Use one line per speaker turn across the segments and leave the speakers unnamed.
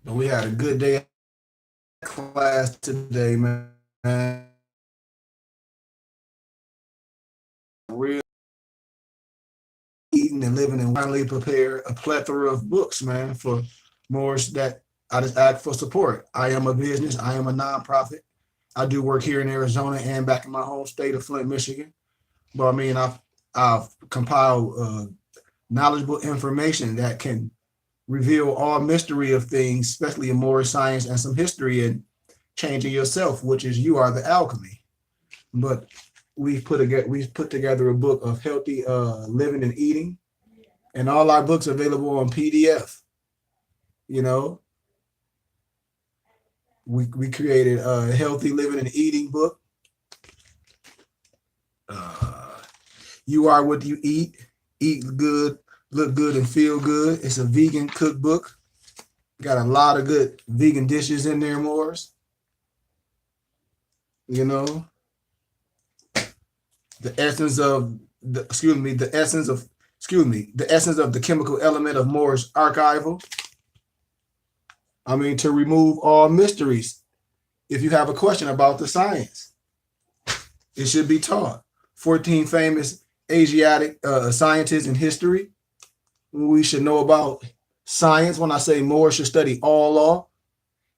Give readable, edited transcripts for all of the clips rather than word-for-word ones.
But we had a good day class today, man. Real eating and living and finally prepare a plethora of books, man, for more that I just ask for support. I am a business, I am a nonprofit. I do work here in Arizona and back in my home state of Flint, Michigan. But I mean, I've compiled knowledgeable information that can reveal all mystery of things, especially in more science and some history and changing yourself, which is you are the alchemy. But we've put together a book of healthy living and eating, and all our books available on PDF. You know, we created a healthy living and eating book. Uh, you are what you eat. Eat good, look good, and feel good. It's a vegan cookbook. Got a lot of good vegan dishes in there, Morris. You know, the essence of the excuse me, the essence of excuse me, the essence of the chemical element of Moore's archival. I mean, to remove all mysteries. If you have a question about the science, it should be taught. 14 famous Asiatic scientists in history. We should know about science. When I say Moore should study all law,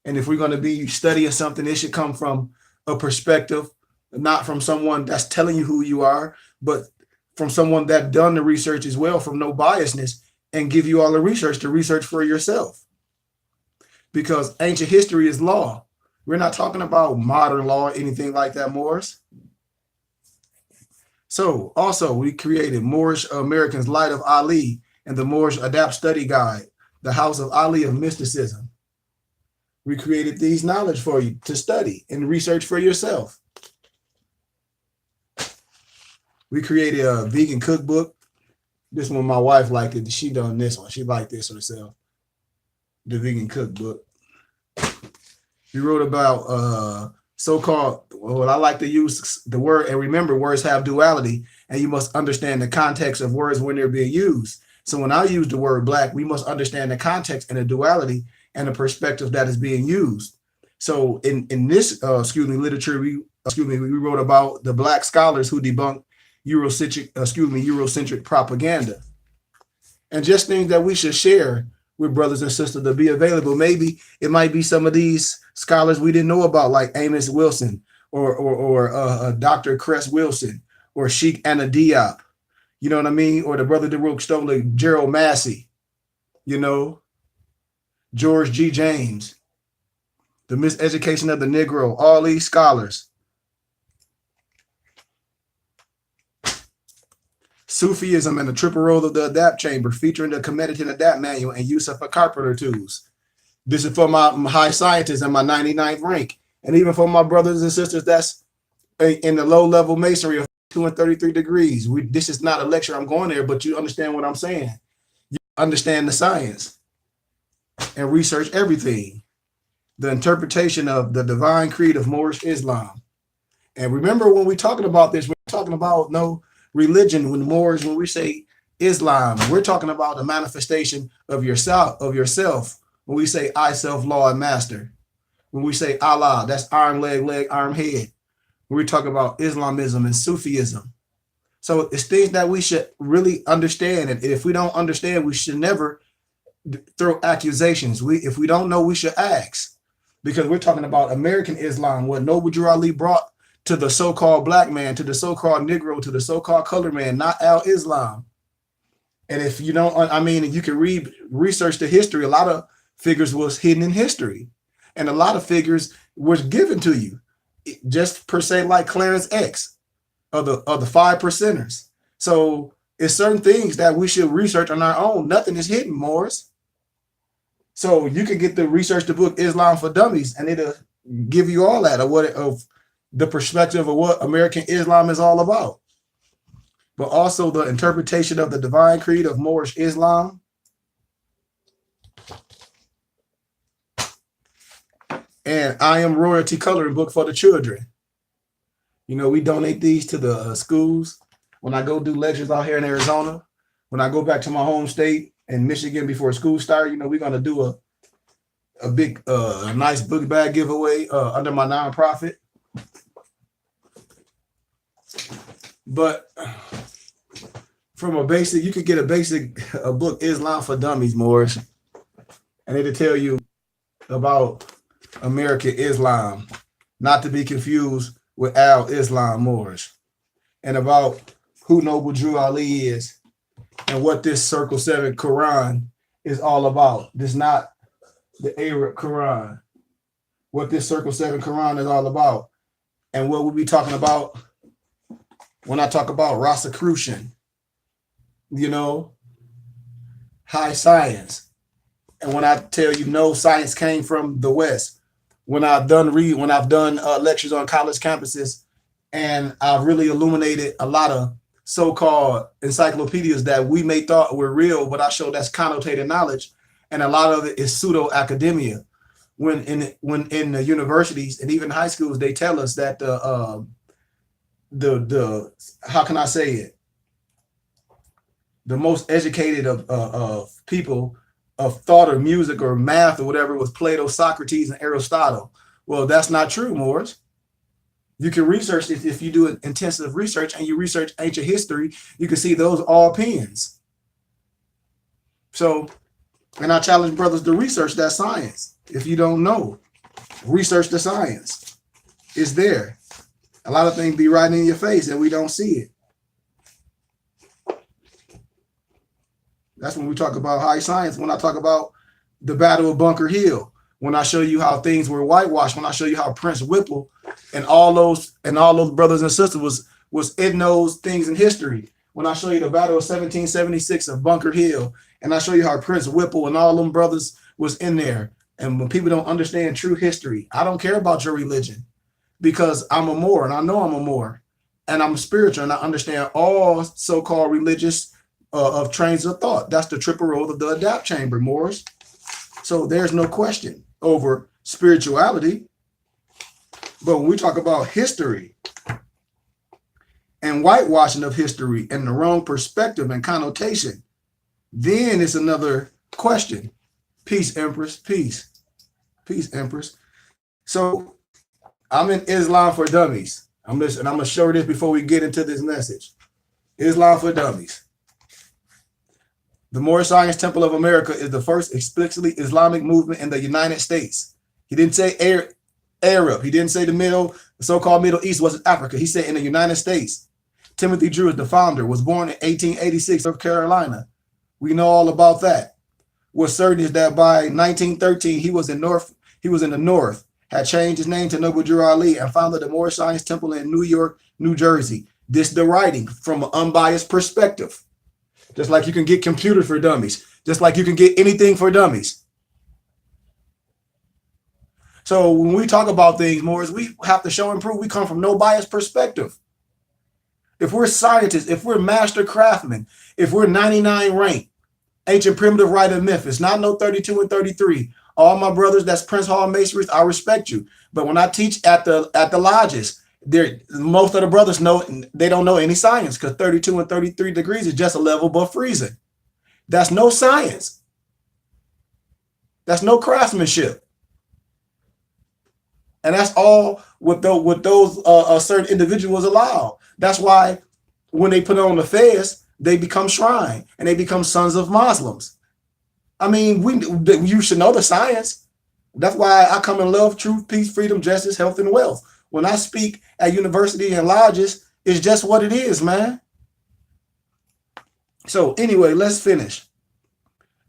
and if we're going to be studying something, it should come from a perspective, not from someone that's telling you who you are, but from someone that done the research as well, from no biasness, and give you all the research to research for yourself. Because ancient history is law. We're not talking about modern law or anything like that, Morris. So also we created Moorish Americans Light of Ali and the Moorish Adapt Study Guide, the House of Ali of Mysticism. We created these knowledge for you to study and research for yourself. We created a vegan cookbook. This one my wife liked it. She done this one. She liked this herself. The vegan cookbook. We wrote about so-called, well, I like to use the word, and remember, words have duality, and you must understand the context of words when they're being used. So when I use the word black, we must understand the context and the duality and the perspective that is being used. So in this literature, we wrote about the black scholars who debunked Eurocentric propaganda, and just things that we should share with brothers and sisters to be available. Maybe it might be some of these scholars we didn't know about, like Amos Wilson or Dr. Cress Wilson or Sheikh Anna Diop. You know what I mean? Or the brother Derek Stoller, Gerald Massey, you know, George G. James, the miseducation of the Negro, all these scholars. Sufism and the triple role of the adapt chamber, featuring the Comedic and Adapt manual and use of a carpenter tools. This is for my high scientists and my 99th rank. And even for my brothers and sisters that's in the low level masonry of 2 and 33 degrees. This is not a lecture, I'm going there, but you understand what I'm saying. You understand the science and research everything. The interpretation of the divine creed of Moorish Islam. And remember, when we're talking about this, we're talking about no religion. When we say Islam, we're talking about the manifestation of yourself. When we say I, self, law, and master. When we say Allah, that's arm, leg, arm, head. When we talk about Islamism and Sufism. So it's things that we should really understand. And if we don't understand, we should never throw accusations. If we don't know, we should ask. Because we're talking about American Islam, what Noble Drew Ali brought to the so-called black man, to the so-called Negro, to the so-called colored man, not Al-Islam. And if you don't, I mean, you can research the history. A lot of figures was hidden in history. And a lot of figures was given to you. Just per se, like Clarence X of the 5 percenters. So it's certain things that we should research on our own. Nothing is hidden, Morris. So you can get the research the book Islam for Dummies, and it'll give you all that of the perspective of what American Islam is all about. But also the interpretation of the divine creed of Moorish Islam. And I Am Royalty coloring book for the children. You know, we donate these to the schools. When I go do lectures out here in Arizona, When I go back to my home state in Michigan before school start, we're gonna do a big a nice book bag giveaway under my nonprofit. But from a basic, you could get a book, Islam for Dummies, Morris, and it'll tell you about American Islam, not to be confused with Al Islam Morris, and about who Noble Drew Ali is and what this Circle 7 Quran is all about. This is not the Arab Quran. What this Circle 7 Quran is all about. And what we'll be talking about when I talk about Rosicrucian, high science. And when I tell you no science came from the West, when I've done lectures on college campuses, and I've really illuminated a lot of so-called encyclopedias that we may thought were real, but I show that's connotated knowledge, and a lot of it is pseudo academia. When in the universities and even high schools, they tell us that the how can I say it? The most educated of people of thought or music or math or whatever was Plato, Socrates, and Aristotle. Well, that's not true, Morris. You can research this if you do intensive research and you research ancient history. You can see those all pens. So, and I challenge brothers to research that science. If you don't know, research the science. It's there. A lot of things be right in your face and we don't see it. That's when we talk about high science. When I talk about the Battle of Bunker Hill, when I show you how things were whitewashed, when I show you how Prince Whipple and all those brothers and sisters was in those things in history. When I show you the Battle of 1776 of Bunker Hill, and I show you how Prince Whipple and all them brothers was in there. And when people don't understand true history, I don't care about your religion, because I'm a Moor and I know I'm a Moor and I'm spiritual and I understand all so-called religious of trains of thought. That's the triple road of the adapt chamber, Moors. So there's no question over spirituality. But when we talk about history and whitewashing of history and the wrong perspective and connotation, then it's another question. Peace, Empress. Peace. Peace, Empress. So I'm in Islam for Dummies. I'm going to show this before we get into this message. Islam for Dummies. The Moorish Science Temple of America is the first explicitly Islamic movement in the United States. He didn't say Arab. He didn't say the so-called Middle East wasn't Africa. He said in the United States. Timothy Drew is the founder, was born in 1886, North Carolina. We know all about that. What's certain is that by 1913, he was in the North, had changed his name to Noble Drew Ali, and founded the Moorish Science Temple in New York, New Jersey. This the writing from an unbiased perspective. Just like you can get computers for dummies. Just like you can get anything for dummies. So when we talk about things, Morris, we have to show and prove we come from no biased perspective. If we're scientists, if we're master craftsmen, if we're 99 ranked, ancient primitive writer of Memphis, not no 32 and 33. All my brothers, that's Prince Hall Masonry, I respect you. But when I teach at the lodges, most of the brothers know they don't know any science, because 32 and 33 degrees is just a level above freezing. That's no science. That's no craftsmanship. And that's all what those certain individuals allow. That's why when they put on the fez, they become shrine and they become sons of Muslims. I mean, you should know the science. That's why I come in love, truth, peace, freedom, justice, health, and wealth. When I speak at university and lodges, it's just what it is, man. So anyway, let's finish.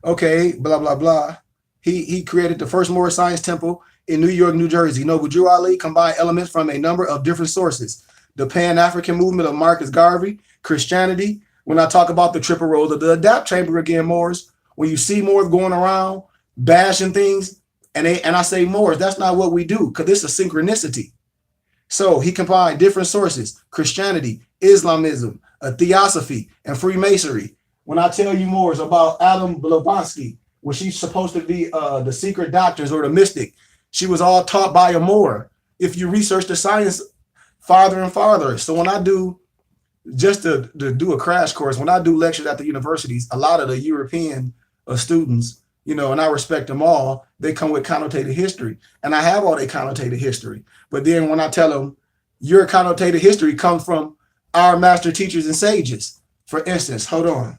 Okay, blah, blah, blah. He created the first Moorish Science Temple in New York, New Jersey. Noble Drew Ali combined elements from a number of different sources. The Pan-African movement of Marcus Garvey, Christianity. When I talk about the triple road of the adapt chamber again, Moors, when you see Moors going around bashing things, and I say Moors, that's not what we do, because this is a synchronicity. So he combined different sources: Christianity, Islamism, a theosophy, and Freemasonry. When I tell you Moors about Adam Blavatsky, when she's supposed to be the secret doctors or the mystic, she was all taught by a Moor. If you research the science farther and farther. So when I do just to do a crash course, when I do lectures at the universities, a lot of the European students, and I respect them all, they come with connotated history. And I have all their connotated history. But then when I tell them, your connotated history comes from our master teachers and sages. For instance, hold on.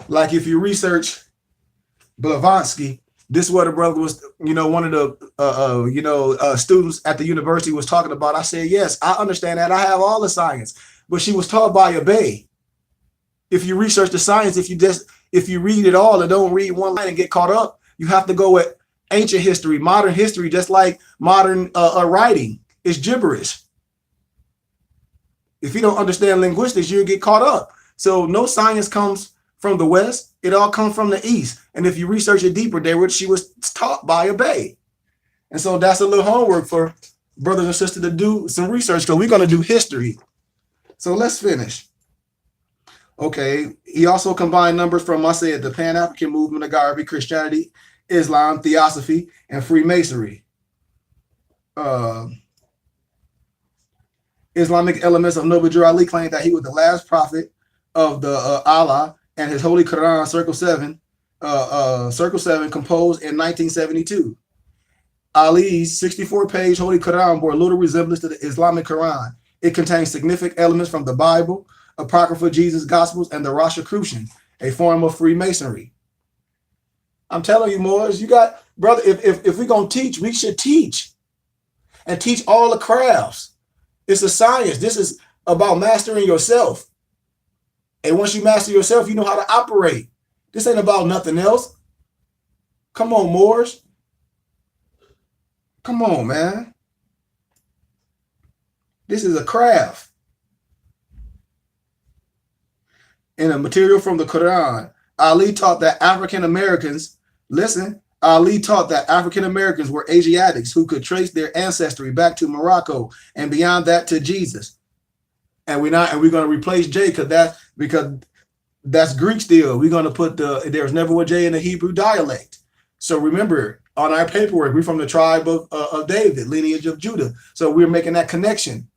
Like if you research Blavatsky, this is what a brother was, one of the, students at the university was talking about. I said, yes, I understand that. I have all the science, but she was taught by a bae. If you research the science, if you read it all and don't read one line and get caught up, you have to go with ancient history, modern history, just like modern writing is gibberish. If you don't understand linguistics, you'll get caught up. So no science comes from the West. It all comes from the East. And if you research it deeper, she was taught by a bae. And so that's a little homework for brothers and sisters to do some research, because we're going to do history. So let's finish. Okay. He also combined numbers from, I said, the Pan-African movement of Garvey, Christianity, Islam, Theosophy, and Freemasonry. Islamic elements of Noble Ali claimed that he was the last prophet of the Allah, and his Holy Quran, Circle 7, composed in 1972. Ali's 64-page Holy Quran bore little resemblance to the Islamic Quran. It contains significant elements from the Bible, Apocrypha, Jesus' Gospels, and the Rosicrucian, a form of Freemasonry. I'm telling you, Moors, you got, brother, if we're going to teach, we should teach. And teach all the crafts. It's a science. This is about mastering yourself. And once you master yourself, you know how to operate. This ain't about nothing else. Come on, Moors. Come on, man. This is a craft. In a material from the Quran, Ali taught that African Americans were Asiatics who could trace their ancestry back to Morocco and beyond that to Jesus. And we're going to replace J because that's Greek still. We're going to put there's never a J in the Hebrew dialect. So remember, on our paperwork, we're from the tribe of David, lineage of Judah. So we're making that connection.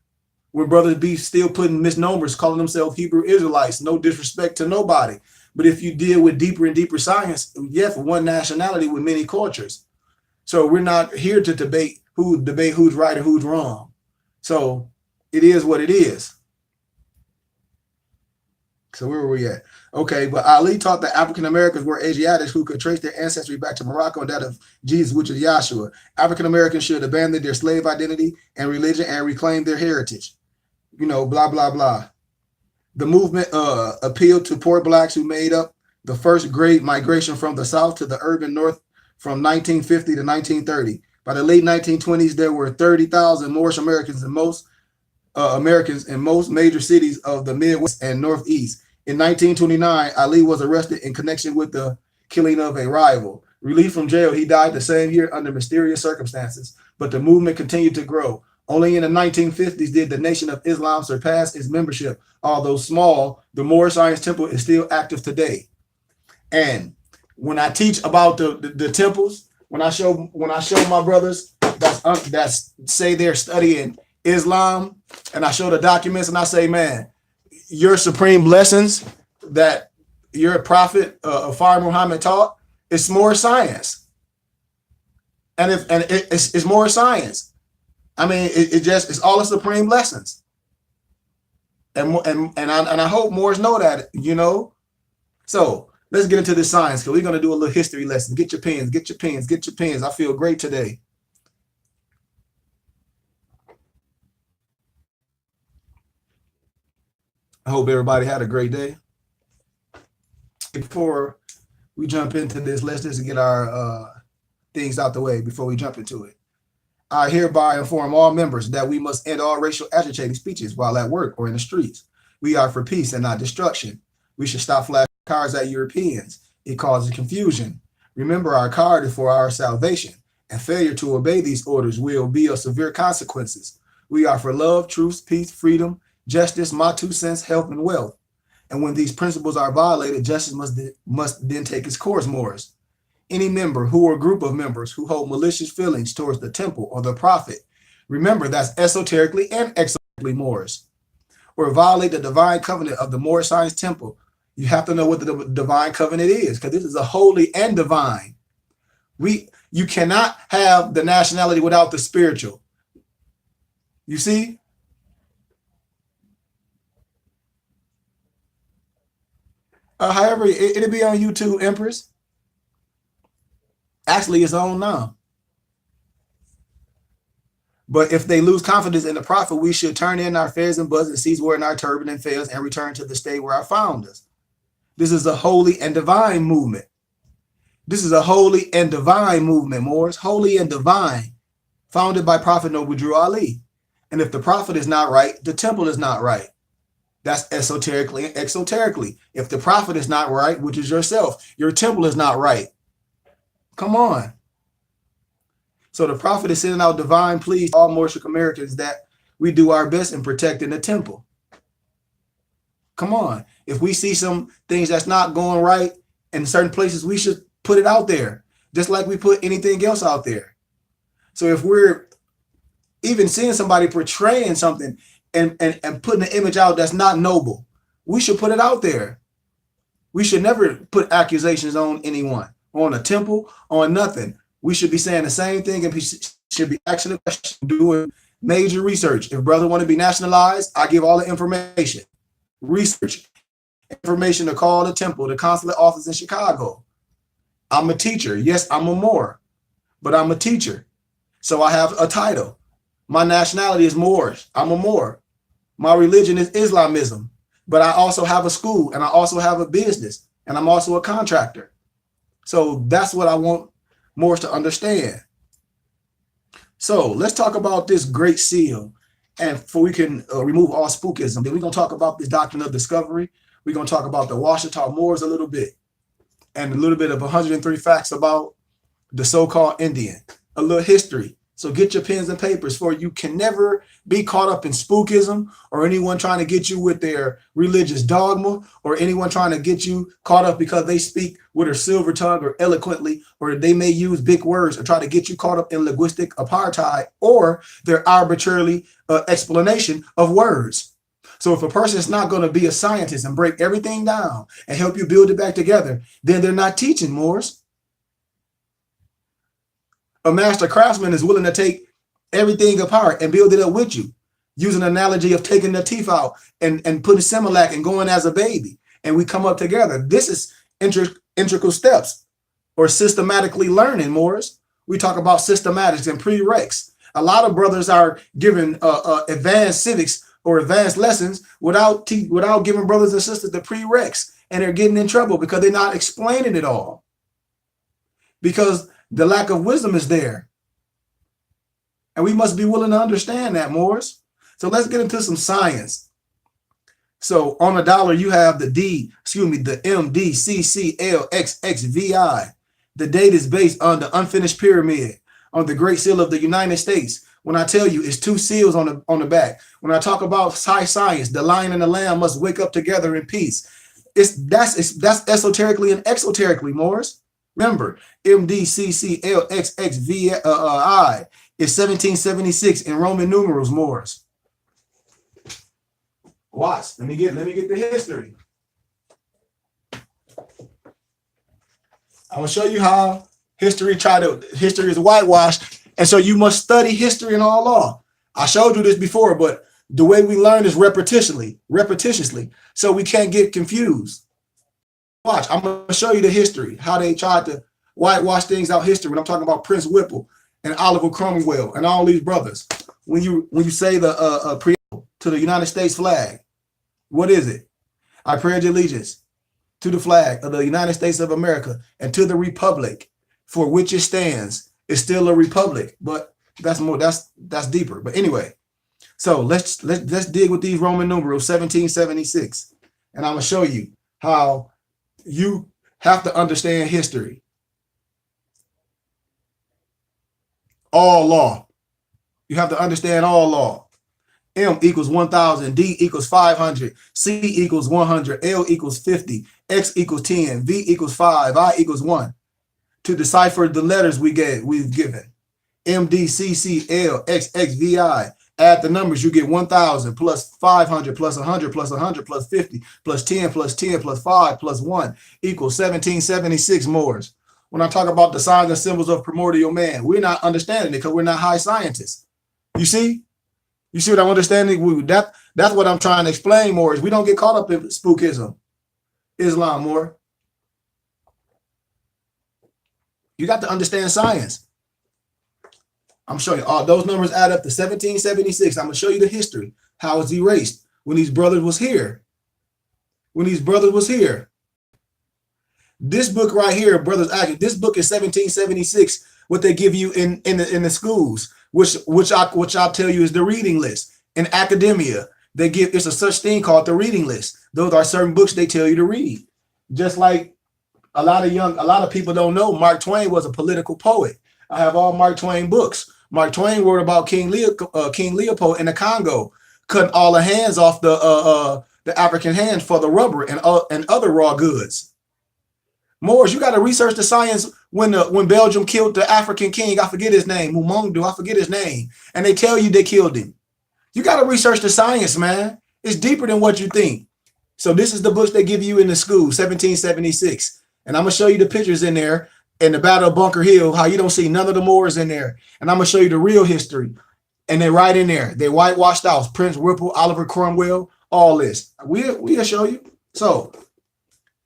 Where brothers be still putting misnomers, calling themselves Hebrew Israelites. No disrespect to nobody. But if you deal with deeper and deeper science, for one nationality with many cultures. So we're not here to debate who's right and who's wrong. So it is what it is. So where were we at? Okay, but Ali taught that African Americans were Asiatics who could trace their ancestry back to Morocco and that of Jesus, which is Yahshua. African Americans should abandon their slave identity and religion and reclaim their heritage. Blah, blah, blah. The movement appealed to poor blacks who made up the first great migration from the South to the urban North from 1950 to 1930. By the late 1920s, there were 30,000 Moorish Americans in most major cities of the Midwest and Northeast. In 1929, Ali was arrested in connection with the killing of a rival. Released from jail, he died the same year under mysterious circumstances, but the movement continued to grow. Only in the 1950s did the Nation of Islam surpass its membership. Although small, the Moorish Science Temple is still active today. And when I teach about the temples, when I show my brothers that's say they're studying Islam, and I show the documents, and I say, man, your supreme blessings that your prophet Afar Muhammad taught, it's more science, and it's more science. I mean, it's all the supreme lessons, and I hope Moors know that, So let's get into this science, because we're going to do a little history lesson. Get your pens, get your pens, get your pens. I feel great today. I hope everybody had a great day. Before we jump into this, let's just get our things out the way before we jump into it. I hereby inform all members that we must end all racial agitating speeches while at work or in the streets. We are for peace and not destruction. We should stop flashing cards at Europeans. It causes confusion. Remember, our card is for our salvation, and failure to obey these orders will be of severe consequences. We are for love, truth, peace, freedom, justice, my 2 cents, health, and wealth. And when these principles are violated, justice must then take its course, Moors. any member who or group of members who hold malicious feelings towards the temple or the prophet. Remember, that's esoterically and exoterically Moors. Or violate the divine covenant of the Moorish Science Temple. You have to know what the divine covenant is, because this is a holy and divine. You cannot have the nationality without the spiritual. You see? However, it'll be on YouTube, Empress. Actually, it's on now. But if they lose confidence in the prophet, we should turn in our fez and buds and seize word in our turban and fez and return to the state where I found us. This is a holy and divine movement. This is a holy and divine movement, Moors. Holy and divine, founded by Prophet Noble Drew Ali. And if the prophet is not right, the temple is not right. That's esoterically and exoterically. If the prophet is not right, which is yourself, your temple is not right. Come on. So the prophet is sending out divine pleas to all Moorish Americans that we do our best in protecting the temple. Come on. If we see some things that's not going right in certain places, we should put it out there, just like we put anything else out there. So if we're even seeing somebody portraying something and putting an image out that's not noble, we should put it out there. We should never put accusations on anyone, on a temple, on nothing. We should be saying the same thing, and we should be asking the question, doing major research. If brother want to be nationalized, I give all the information. Research, information to call the temple, the consulate office in Chicago. I'm a teacher. Yes, I'm a Moor, but I'm a teacher. So I have a title. My nationality is Moorish. I'm a Moor. My religion is Islamism, but I also have a school and I also have a business and I'm also a contractor. So that's what I want Moors to understand. So let's talk about this great seal, and before we can remove all spookism, then we're going to talk about this doctrine of discovery. We're going to talk about the Washita Moors a little bit, and a little bit of 103 facts about the so-called Indian, a little history. So get your pens and papers, for you can never be caught up in spookism or anyone trying to get you with their religious dogma, or anyone trying to get you caught up because they speak with a silver tongue or eloquently, or they may use big words or try to get you caught up in linguistic apartheid or their arbitrarily explanation of words. So if a person is not going to be a scientist and break everything down and help you build it back together, then they're not teaching, Moors. A master craftsman is willing to take everything apart and build it up with you, using an analogy of taking the teeth out and putting Similac and going as a baby. And we come up together. This is integral steps, or systematically learning, Moors. We talk about systematics and prereqs. A lot of brothers are given advanced civics or advanced lessons without giving brothers and sisters the prereqs. And they're getting in trouble because they're not explaining it all. Because the lack of wisdom is there. And we must be willing to understand that, Moors. So let's get into some science. So on a dollar, you have the MDCCLXXVI. The date is based on the unfinished pyramid on the Great Seal of the United States. When I tell you it's two seals on the back. When I talk about high science, the lion and the lamb must wake up together in peace. That's esoterically and exoterically, Moors. Remember, MDCCLXXVI is 1776 in Roman numerals, Moors. Watch. Let me get the history. I'm gonna show you how history is whitewashed, and so you must study history and all law. I showed you this before, but the way we learn is repetitiously, so we can't get confused. Watch, I'm going to show you the history, how they tried to whitewash things out history. When I'm talking about Prince Whipple and Oliver Cromwell and all these brothers, when you say the preamble to the United States flag, what is it? I pledge allegiance to the flag of the United States of America and to the republic for which it stands. It's still a republic, but that's deeper. But anyway, so let's dig with these Roman numerals, 1776, and I'm going to show you how you have to understand history. All law. You have to understand all law. M equals 1,000, D equals 500, C equals 100, L equals 50, X equals 10, V equals 5, I equals 1. to decipher the letters we've given. MDCCL Add the numbers, you get 1,000 plus 500 plus 100 plus 100 plus 50 plus 10 plus 10 plus 5 plus 1 equals 1776 Moors. When I talk about the signs and symbols of primordial man, we're not understanding it because we're not high scientists. You see? You see what I'm understanding? That's what I'm trying to explain more, is we don't get caught up in spookism. Islam more. You got to understand science. I'm showing you all those numbers add up to 1776. I'm going to show you the history, how it's erased when these brothers was here. When these brothers was here. This book right here, Brothers Action, this book is 1776, what they give you in the schools, which I'll tell you is the reading list. In academia, they give, it's a such thing called the reading list. Those are certain books they tell you to read. Just like a lot of people don't know, Mark Twain was a political poet. I have all Mark Twain books. Mark Twain wrote about King Leopold in the Congo, cutting all the hands off the African hands for the rubber and other raw goods. Moors, you got to research the science when Belgium killed the African king. I forget his name, Mumundu, I forget his name. And they tell you they killed him. You got to research the science, man. It's deeper than what you think. So this is the books they give you in the school, 1776. And I'm going to show you the pictures in there. In the Battle of Bunker Hill, how you don't see none of the Moors in there. And I'm going to show you the real history. And they're right in there. They whitewashed out. Prince Whipple, Oliver Cromwell, all this. We'll show you. So,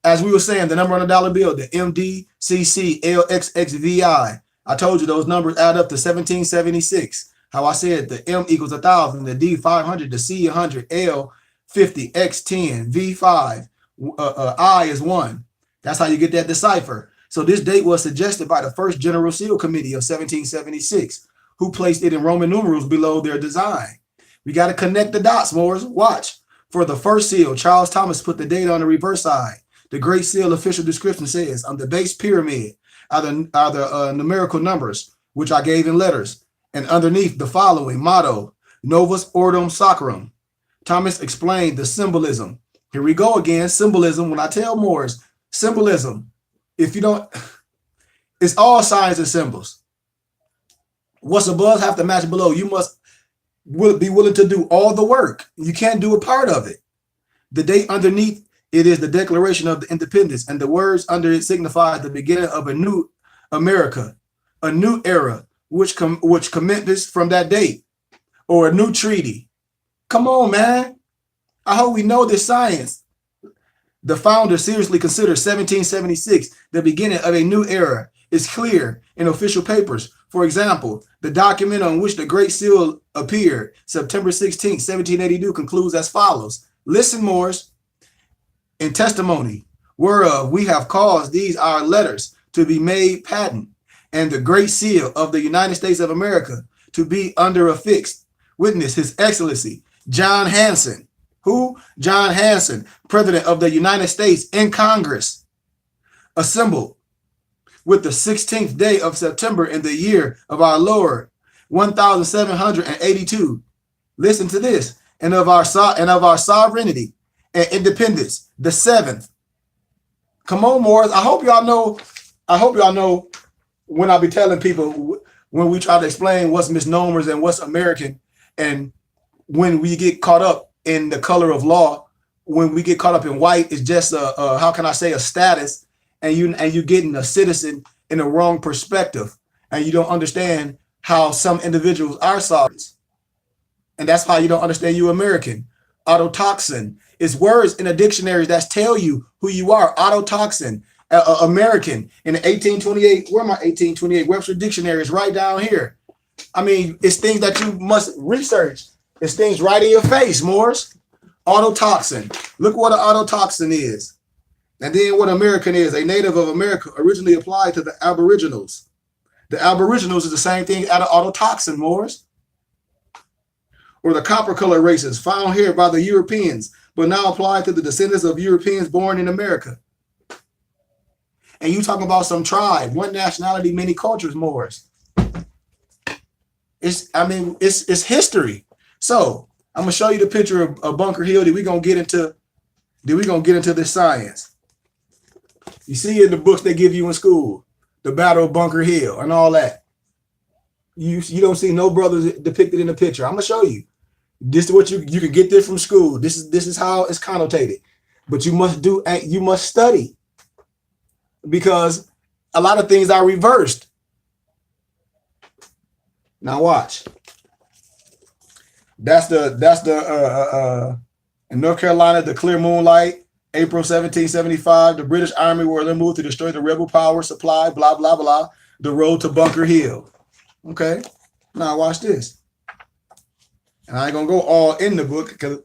as we were saying, the number on the dollar bill, the MDCCLXXVI. I told you those numbers add up to 1776. How I said the M equals 1,000, the D 500, the C 100, L 50, X 10, V 5, I is 1. That's how you get that decipher. So this date was suggested by the first General Seal Committee of 1776, who placed it in Roman numerals below their design. We got to connect the dots, Moors. Watch. For the first seal, Charles Thomas put the date on the reverse side. The Great Seal official description says, on the base pyramid are the numerical numbers, which I gave in letters, and underneath the following motto, Novus Ordo Sacrum. Thomas explained the symbolism. Here we go again, symbolism. When I tell Moors, symbolism, if you don't, it's all signs and symbols. What's above have to match below. You must be willing to do all the work. You can't do a part of it. The date underneath it is the Declaration of the Independence, and the words under it signify the beginning of a new America, a new era, which commences from that date, or a new treaty. Come on, man. I hope we know this science. The founder seriously considered 1776 the beginning of a new era. It's clear in official papers. For example, the document on which the Great Seal appeared, September 16, 1782, concludes as follows. Listen, Moors. In testimony whereof we have caused these our letters to be made patent, and the Great Seal of the United States of America to be under affixed. Witness His Excellency John Hanson. Who? John Hanson, President of the United States in Congress, assembled with the 16th day of September in the year of our Lord, 1782. Listen to this. And of our sovereignty and independence, the 7th. Come on, Moors. I hope y'all know when I be telling people, when we try to explain what's misnomers and what's American, and when we get caught up in the color of law, when we get caught up in white, it's just how can I say, a status, and you getting a citizen in a wrong perspective, and you don't understand how some individuals are sovereigns, and that's how you don't understand you American. Autotoxin is words in the dictionaries that tell you who you are. Autotoxin, American in the 1828. Where my 1828 Webster Dictionary is right down here. I mean, it's things that you must research. It's things right in your face, Moors. Autotoxin. Look what an autotoxin is. And then what American is. A native of America originally applied to the Aboriginals. The Aboriginals is the same thing as an autotoxin, Moors. Or the copper color races found here by the Europeans, but now applied to the descendants of Europeans born in America. And you talking about some tribe, one nationality, many cultures, Moors. It's history. So I'm gonna show you the picture of Bunker Hill. We're gonna get into this science. You see in the books they give you in school. the Battle of Bunker Hill, and all that. You don't see no brothers depicted in the picture. I'm gonna show you. This is what you can get this from school. This is how it's connotated. But you must study, because a lot of things are reversed. Now watch. That's the in North Carolina, the clear moonlight, April 1775. The British Army were then moved to destroy the rebel power supply. Blah blah blah. The road to Bunker Hill. Okay. Now watch this. And I ain't gonna go all in the book because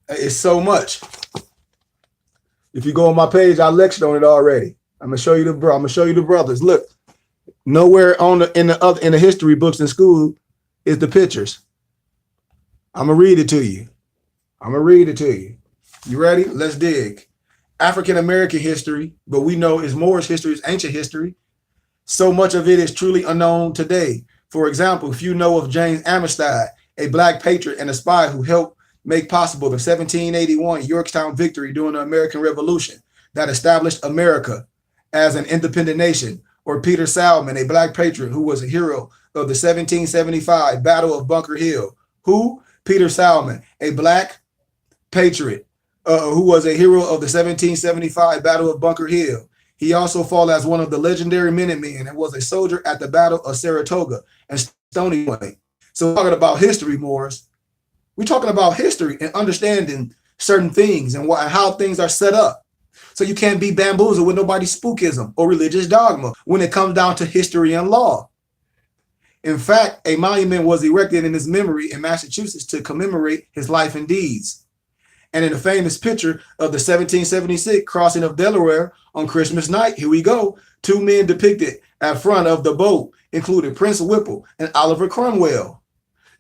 it's so much. If you go on my page, I lectured on it already. I'm gonna show you the brothers. Look, nowhere in the history books in school is the pictures. I'm gonna read it to you. You ready? Let's dig. African American history, but we know is Moorish history, is ancient history. So much of it is truly unknown today. For example, few know of James Amistad, a black patriot and a spy who helped make possible the 1781 Yorktown victory during the American Revolution that established America as an independent nation, or Peter Salmon, a black patriot who was a hero of the 1775 Battle of Bunker Hill. Who? Peter Salmon, a black patriot who was a hero of the 1775 Battle of Bunker Hill. He also fought as one of the legendary Minutemen and was a soldier at the Battle of Saratoga and Stony Point. So we're talking about history, Morris. We're talking about history and understanding certain things and how things are set up. So you can't be bamboozled with nobody's spookism or religious dogma when it comes down to history and law. In fact, a monument was erected in his memory in Massachusetts to commemorate his life and deeds. And in a famous picture of the 1776 crossing of Delaware on Christmas night, here we go, two men depicted at front of the boat included Prince Whipple and Oliver Cromwell,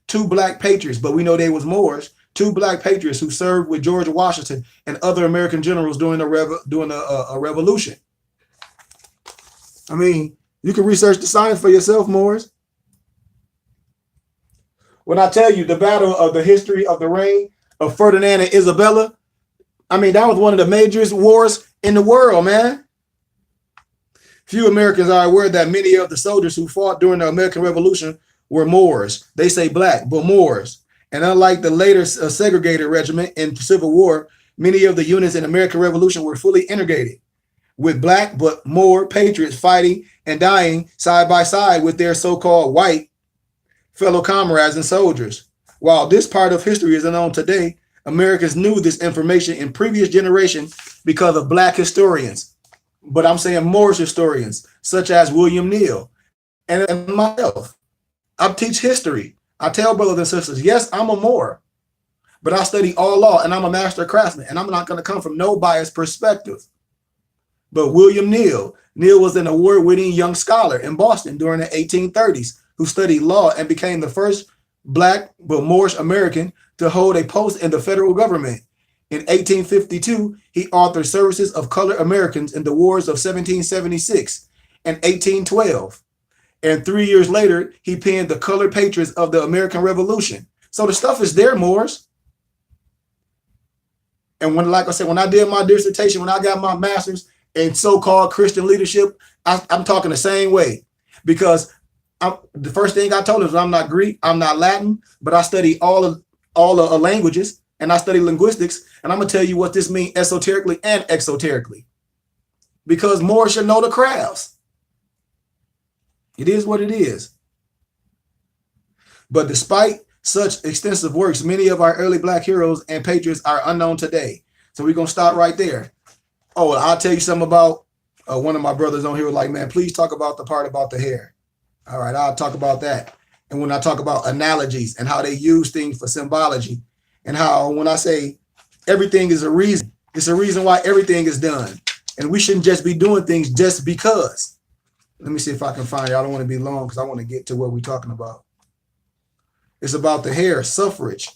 two black patriots, but we know they was Moors, two black patriots who served with George Washington and other American generals during a revolution. I mean, you can research the science for yourself, Moors. When I tell you the battle of the history of the reign of Ferdinand and Isabella, I mean, that was one of the major wars in the world, man. Few Americans are aware that many of the soldiers who fought during the American Revolution were Moors. They say black, but Moors. And unlike the later segregated regiment in the Civil War, many of the units in the American Revolution were fully integrated, with black but Moor patriots fighting and dying side by side with their so-called white fellow comrades and soldiers. While this part of history is unknown today, Americans knew this information in previous generations because of black historians. But I'm saying Moorish historians, such as William Neal and myself. I teach history. I tell brothers and sisters, yes, I'm a Moor, but I study all law and I'm a master craftsman, and I'm not going to come from no biased perspective. But William Neal was an award-winning young scholar in Boston during the 1830s who studied law and became the first black but Moorish American to hold a post in the federal government. In 1852, he authored Services of Colored Americans in the Wars of 1776 and 1812. And 3 years later, he penned The Colored Patriots of the American Revolution. So the stuff is there, Moors. And when, like I said, when I did my dissertation, when I got my master's in so-called Christian leadership, I'm talking the same way. Because the first thing I told him is I'm not Greek, I'm not Latin, but I study all the languages, and I study linguistics, and I'm gonna tell you what this means esoterically and exoterically. Because more should know the crafts. It is what it is. But despite such extensive works, many of our early black heroes and patriots are unknown today. So we're gonna stop right there. Oh, I'll tell you something about one of my brothers on here was like, man, please talk about the part about the hair. All right, I'll talk about that. And when I talk about analogies and how they use things for symbology, and how when I say everything is a reason, it's a reason why everything is done. And we shouldn't just be doing things just because. Let me see if I can find it. I don't want to be long because I want to get to what we're talking about. It's about the hair, suffrage,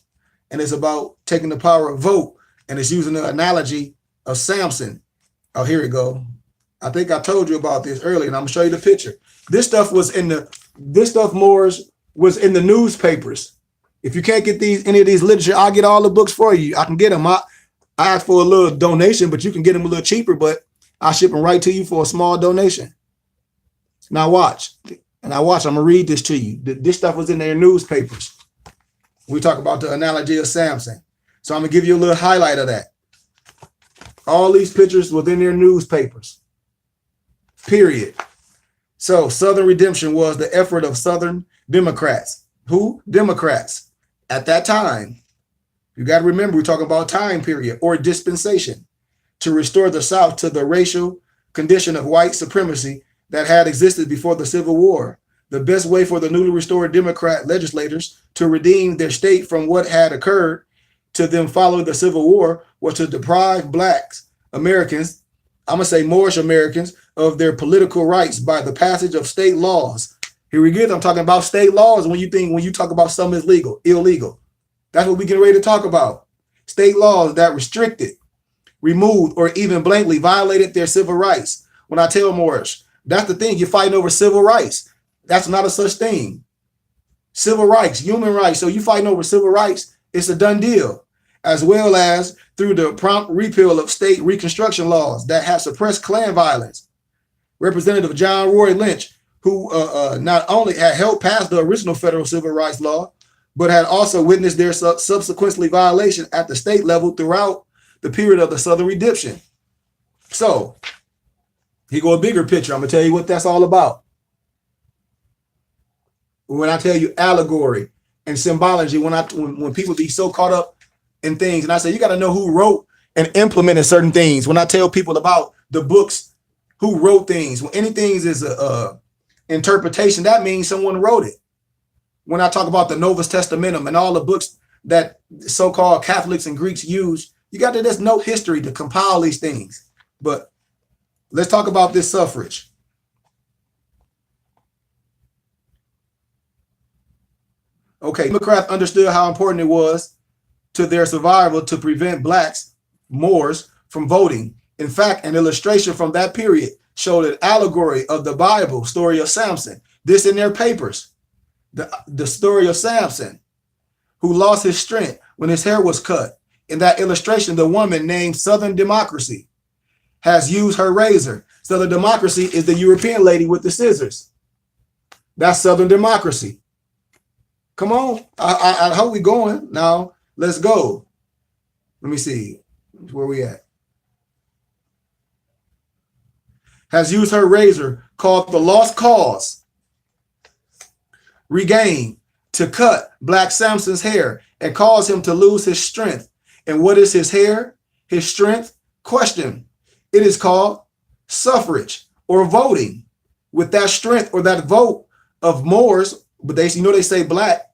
and it's about taking the power of vote. And it's using the analogy of Samson. Oh, here we go. I think I told you about this earlier, and I'm gonna show you the picture. This stuff Moors was in the newspapers. If you can't get any of these literature, I'll get all the books for you. I can get them. I ask for a little donation, but you can get them a little cheaper, but I'll ship them right to you for a small donation. Now watch. And I'm going to read this to you. This stuff was in their newspapers. We talk about the analogy of Samson. So I'm going to give you a little highlight of that. All these pictures within their newspapers. Period. So Southern redemption was the effort of Southern Democrats. Who? Democrats. At that time, you got to remember, we're talking about time period or dispensation to restore the South to the racial condition of white supremacy that had existed before the Civil War. The best way for the newly restored Democrat legislators to redeem their state from what had occurred to them following the Civil War was to deprive blacks, Americans, I'm going to say Moorish Americans, of their political rights by the passage of state laws. Here we get, I'm talking about state laws when you talk about something is illegal. That's what we get ready to talk about. State laws that restricted, removed, or even blatantly violated their civil rights. When I tell Moorish, that's the thing, you're fighting over civil rights. That's not a such thing. Civil rights, human rights. So you fighting over civil rights, it's a done deal. As well as through the prompt repeal of state reconstruction laws that have suppressed Klan violence. Representative John Roy Lynch, who not only had helped pass the original federal civil rights law, but had also witnessed their subsequently violation at the state level throughout the period of the Southern redemption. So, here go a bigger picture. I'm going to tell you what that's all about. When I tell you allegory and symbology, when people be so caught up in things, and I say you got to know who wrote and implemented certain things. When I tell people about the books, who wrote things, when anything is a interpretation, that means someone wrote it. When I talk about the Novus Testamentum and all the books that so-called Catholics and Greeks use, you got to just know history to compile these things. But let's talk about this suffrage. Okay, Democrats understood how important it was to their survival to prevent blacks, Moors, from voting. In fact, an illustration from that period showed an allegory of the Bible story of Samson. This in their papers. The story of Samson, who lost his strength when his hair was cut. In that illustration, the woman named Southern Democracy has used her razor. Southern Democracy is the European lady with the scissors. That's Southern Democracy. Come on. I hope we're going. Now, let's go. Let me see. Where we at? Has used her razor called the Lost Cause regained to cut Black Samson's hair and cause him to lose his strength. And what is his hair? His strength? Question. It is called suffrage or voting. With that strength or that vote of Moors, but they say black,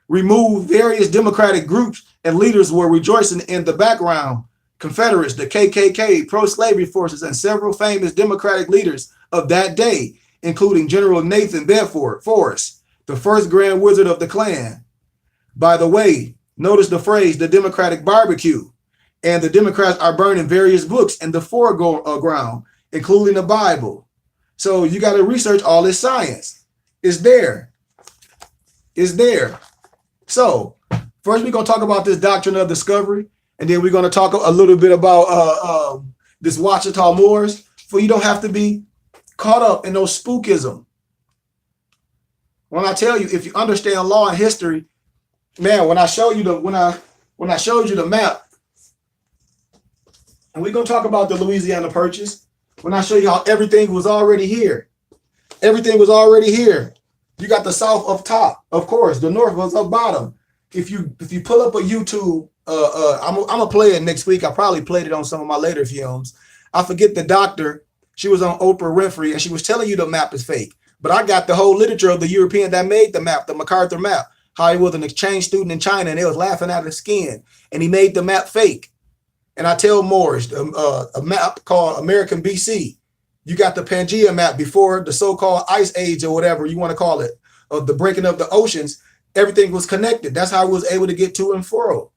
remove various democratic groups and leaders were rejoicing in the background. Confederates, the KKK, pro-slavery forces, and several famous democratic leaders of that day, including General Nathan Bedford Forrest, the first Grand Wizard of the Klan. By the way, notice the phrase, the Democratic barbecue, and the Democrats are burning various books in the foreground, including the Bible. So you got to research all this science. It's there. It's there. So first we're going to talk about this doctrine of discovery, and then we're going to talk a little bit about this Ouachita Moors, for you don't have to be caught up in those spookism. When I tell you, if you understand law and history, man, when I showed you the map, and we're going to talk about the Louisiana Purchase, when I show you how everything was already here. Everything was already here. You got the South up top, of course. The North was up bottom. If you pull up a YouTube, I'm gonna play it next week. I probably played it on some of my later films. I forget the doctor. She was on Oprah Winfrey, and she was telling you the map is fake. But I got the whole literature of the European that made the map, the MacArthur map. How he was an exchange student in China, and they was laughing at his skin, and he made the map fake. And I tell Moorish, a map called American BC. You got the Pangea map before the so-called Ice Age or whatever you want to call it, of the breaking of the oceans. Everything was connected. That's how I was able to get to and fro.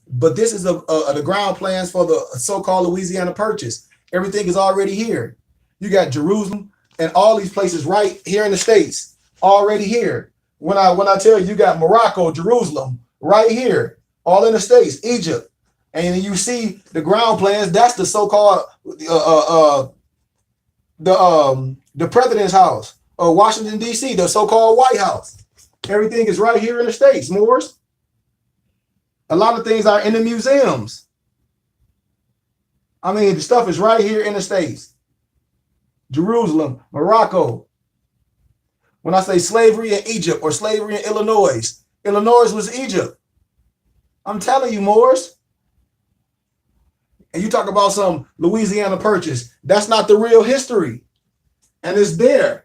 But this is the ground plans for the so-called Louisiana Purchase. Everything is already here. You got Jerusalem and all these places right here in the States, already here. When I tell you got Morocco, Jerusalem, right here, all in the States, Egypt. And you see the ground plans, that's the so-called the the president's house, or Washington, D.C., the so-called White House. Everything is right here in the States, Moors. A lot of things are in the museums. I mean, the stuff is right here in the States. Jerusalem, Morocco. When I say slavery in Egypt or slavery in Illinois, Illinois was Egypt. I'm telling you, Moors. And you talk about some Louisiana Purchase. That's not the real history. And it's there.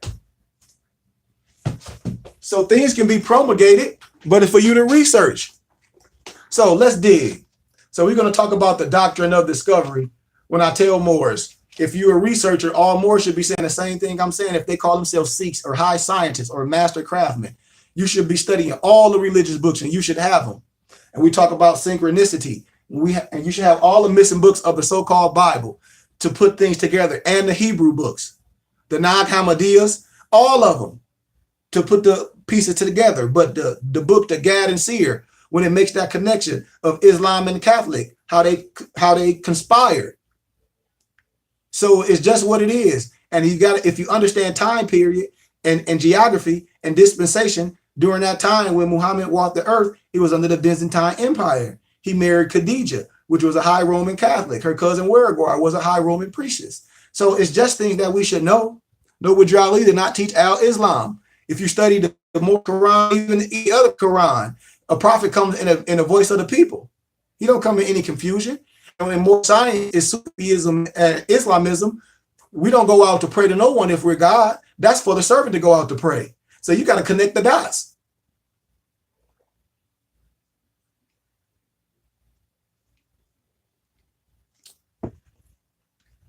So things can be promulgated, but it's for you to research. So let's dig. So we're going to talk about the doctrine of discovery. When I tell Moors, if you're a researcher, all Moors should be saying the same thing I'm saying. If they call themselves Sikhs or high scientists or master craftsmen, you should be studying all the religious books, and you should have them. And we talk about synchronicity. And you should have all the missing books of the so-called Bible to put things together, and the Hebrew books, the Nag Hammadiyyas, all of them, to put the pieces together. But the book, the Gad and Seer, when it makes that connection of Islam and Catholic, how they conspired. So it's just what it is. And you got, if you understand time period and geography and dispensation, during that time when Muhammad walked the earth, he was under the Byzantine Empire. He married Khadijah, which was a high Roman Catholic. Her cousin Waragor was a high Roman priestess. So it's just things that we should know. No Wajali did not teach al-Islam. If you study the more Quran, even the other Quran, a prophet comes in a voice of the people. He don't come in any confusion. And when more science is Sufism and Islamism, we don't go out to pray to no one if we're God. That's for the servant to go out to pray. So you got to connect the dots.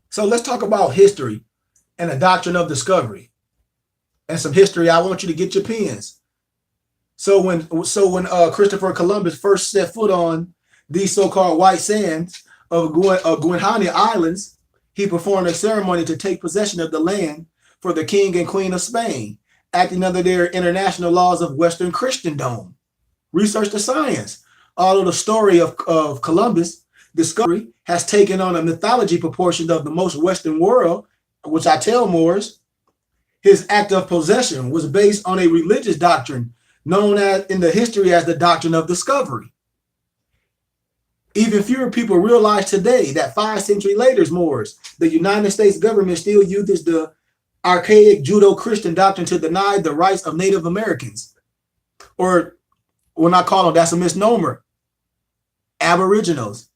So let's talk about history and the doctrine of discovery. And some history, I want you to get your pens. So when Christopher Columbus first set foot on these so-called white sands of Guinea Islands, he performed a ceremony to take possession of the land for the king and queen of Spain, acting under their international laws of Western Christendom. Research the science. Although the story of Columbus' discovery has taken on a mythology proportion of the most Western world, which I tell Moors, his act of possession was based on a religious doctrine known as in the history as the doctrine of discovery. Even fewer people realize today that 5 centuries later, Moors, the United States government still uses the archaic Judeo-Christian doctrine to deny the rights of Native Americans. Or when I call them, that's a misnomer, Aboriginals.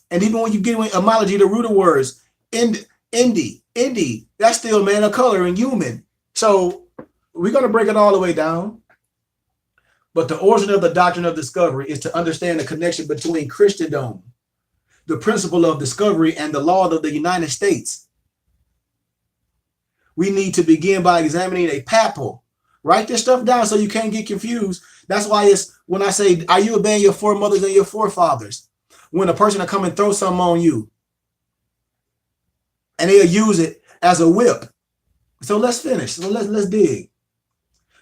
And even when you get into etymology, the root of words, Indi, that's still man of color and human. So we're going to break it all the way down. But the origin of the doctrine of discovery is to understand the connection between Christendom, the principle of discovery, and the law of the United States. We need to begin by examining a papal. Write this stuff down so you can't get confused. That's why it's when I say, are you obeying your foremothers and your forefathers? When a person will come and throw something on you, and they'll use it as a whip. So let's finish. So let's dig.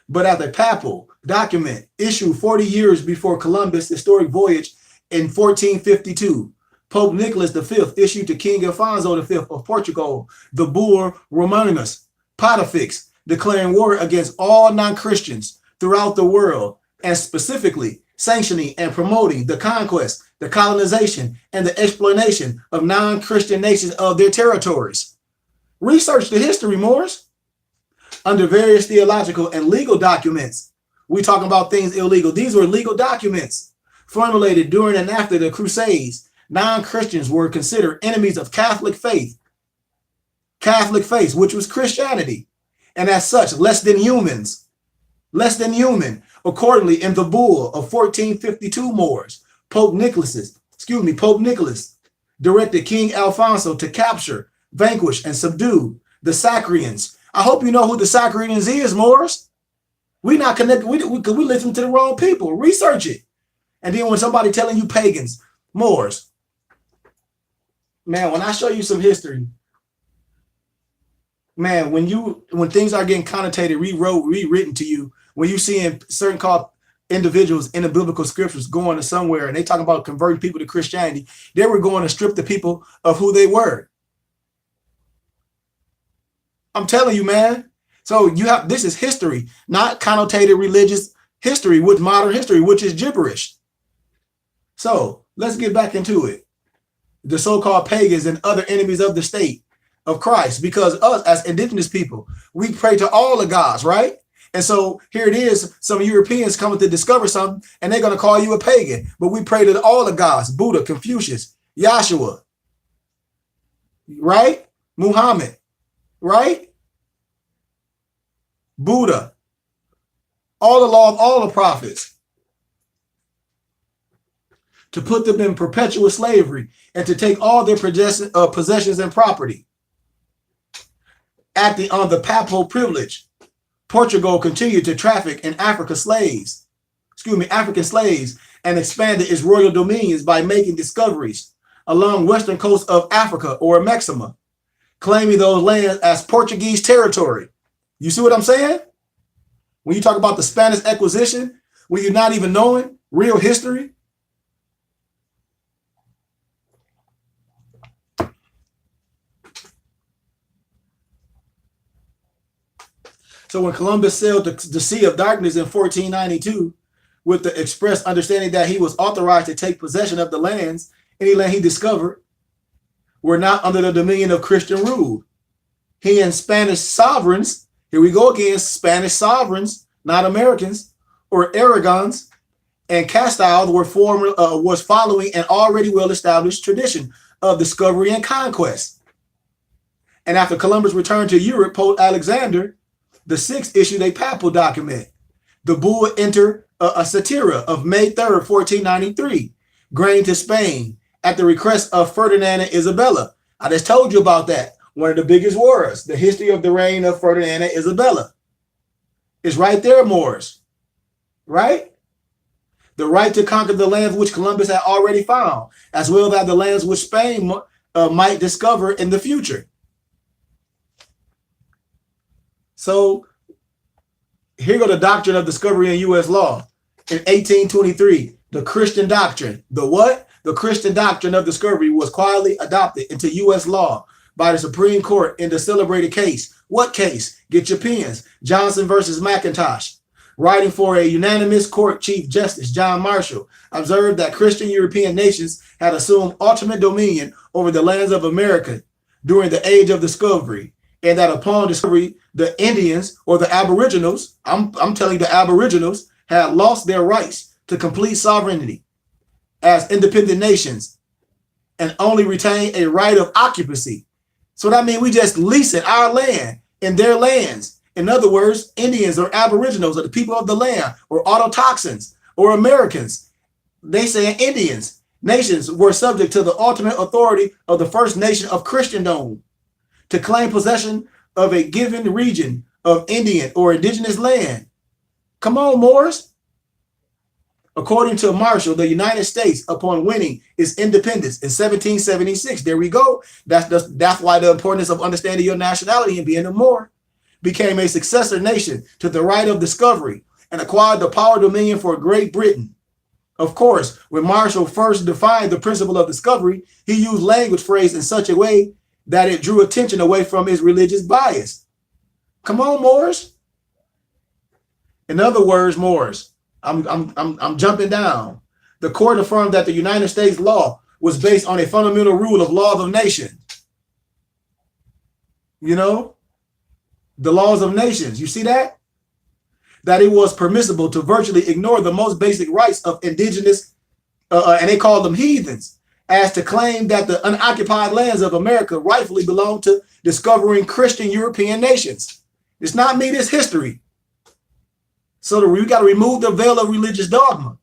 But as a papal document issued 40 years before Columbus' historic voyage in 1452, Pope Nicholas V issued to King Alfonso V of Portugal the bull Romanus Pontifex, declaring war against all non-Christians throughout the world, and specifically sanctioning and promoting the conquest, the colonization, and the exploitation of non-Christian nations of their territories. Research the history, Moors. Under various theological and legal documents, we talk about things illegal. These were legal documents formulated during and after the Crusades. Non-Christians were considered enemies of Catholic faith, which was Christianity, and as such, less than humans, less than human. Accordingly, in the bull of 1452 Moors, Pope Nicholas directed King Alfonso to capture, vanquish, and subdue the Sacrians. I hope you know who the Sacrians is, Moors. We not connected. We listen to the wrong people. Research it. And then when somebody telling you pagans, Moors, man, when I show you some history, man, when things are getting connotated, rewritten to you, when you seeing certain called individuals in the biblical scriptures going to somewhere and they talk about converting people to Christianity, they were going to strip the people of who they were. I'm telling you, man. So you have, this is history, not connotated religious history with modern history, which is gibberish. So let's get back into it. The so-called pagans and other enemies of the state of Christ, because us as indigenous people, we pray to all the gods, right? And so here it is, some Europeans coming to discover something, and they're going to call you a pagan. But we pray to all the gods, Buddha, Confucius, Yahshua, right? Muhammad, right? Buddha, all the law of all the prophets, to put them in perpetual slavery and to take all their possessions and property. Acting on the papal privilege, Portugal continued to traffic in African slaves, and expanded its royal dominions by making discoveries along western coast of Africa or Maxima, claiming those lands as Portuguese territory. You see what I'm saying? When you talk about the Spanish acquisition, when you're not even knowing real history. So when Columbus sailed the Sea of Darkness in 1492, with the express understanding that he was authorized to take possession of the lands, any land he discovered, were not under the dominion of Christian rule. He and Spanish sovereigns, here we go again, Spanish sovereigns, not Americans, or Aragons and Castiles was following an already well-established tradition of discovery and conquest. And after Columbus returned to Europe, Pope Alexander VI issued a papal document, the Bull Inter Satira of May 3rd, 1493, granting to Spain at the request of Ferdinand and Isabella. I just told you about that. One of the biggest wars, the history of the reign of Ferdinand and Isabella. It's right there, Moors, right? The right to conquer the lands which Columbus had already found, as well as the lands which Spain might discover in the future. So here go the doctrine of discovery in U.S. law. In 1823, the Christian doctrine, the what? The Christian doctrine of discovery was quietly adopted into U.S. law by the Supreme Court in the celebrated case. What case? Get your pens. Johnson versus McIntosh. Writing for a unanimous court, Chief Justice John Marshall observed that Christian European nations had assumed ultimate dominion over the lands of America during the age of discovery, and that upon discovery, the Indians or the Aboriginals, I'm telling you, the Aboriginals had lost their rights to complete sovereignty as independent nations and only retain a right of occupancy. So that means we just leasing our land in their lands. In other words, Indians or Aboriginals are the people of the land, or autotoxins or Americans. They say Indians, nations were subject to the ultimate authority of the first nation of Christendom to claim possession of a given region of Indian or indigenous land. Come on, Moors. According to Marshall, the United States, upon winning its independence in 1776, there we go. That's why the importance of understanding your nationality and being a Moor, became a successor nation to the right of discovery and acquired the power dominion for Great Britain. Of course, when Marshall first defined the principle of discovery, he used language phrased in such a way that it drew attention away from his religious bias. Come on, Moors. In other words, Moors, I'm jumping down. The court affirmed that the United States law was based on a fundamental rule of laws of nation. You know, the laws of nations. You see that? That it was permissible to virtually ignore the most basic rights of indigenous, and they called them heathens, as to claim that the unoccupied lands of America rightfully belong to discovering Christian European nations. It's not me, it's history. So we got to remove the veil of religious dogma.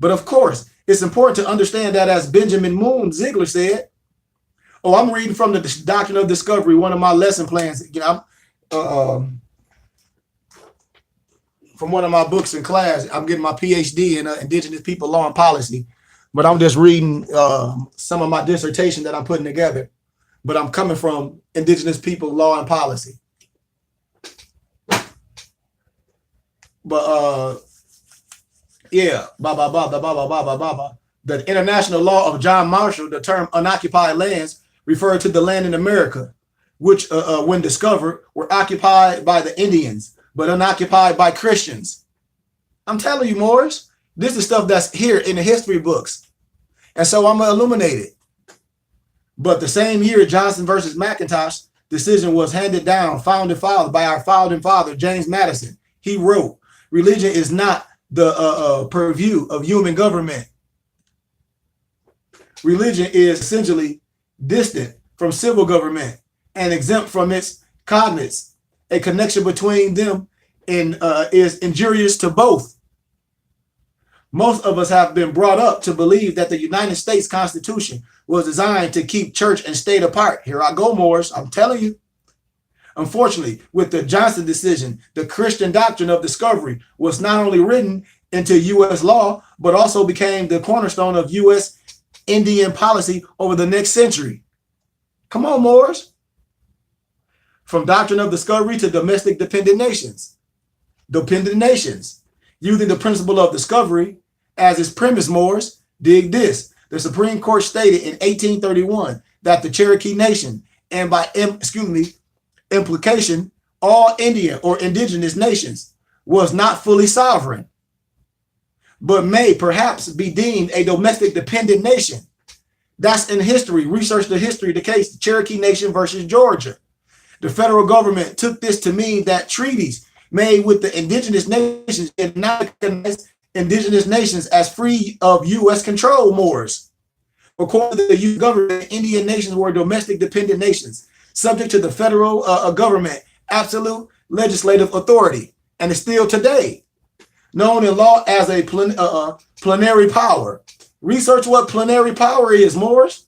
But of course, it's important to understand that, as Benjamin Moon Ziegler said, oh, I'm reading from the Doctrine of Discovery, one of my lesson plans, you know, from one of my books in class. I'm getting my PhD in Indigenous People Law and Policy, but I'm just reading some of my dissertation that I'm putting together. But I'm coming from Indigenous People Law and Policy. But yeah, the international law of John Marshall, the term unoccupied lands referred to the land in America which when discovered were occupied by the Indians, but unoccupied by Christians. I'm telling you, Moors, this is stuff that's here in the history books. And so I'm going to illuminate it. But the same year Johnson versus McIntosh decision was handed down, founding father by our founding father, James Madison. He wrote, religion is not the purview of human government. Religion is essentially distant from civil government and exempt from its cognates. A connection between them is injurious to both. Most of us have been brought up to believe that the United States Constitution was designed to keep church and state apart. Here I go, Morris. I'm telling you. Unfortunately, with the Johnson decision, the Christian doctrine of discovery was not only written into U.S. law, but also became the cornerstone of U.S. Indian policy over the next century. Come on, Morris. From doctrine of discovery to domestic dependent nations. Dependent nations. Using the principle of discovery as its premise, Morris, dig this. The Supreme Court stated in 1831 that the Cherokee Nation, and by implication, all Indian or indigenous nations, was not fully sovereign, but may perhaps be deemed a domestic dependent nation. That's in history. Research the history, the case, the Cherokee Nation versus Georgia. The federal government took this to mean that treaties made with the indigenous nations did not recognize indigenous nations as free of U.S. control, Moors. According to the U.S. government, Indian nations were domestic dependent nations, subject to the federal government absolute legislative authority, and is still today known in law as a plenary power. Research what plenary power is, Moors.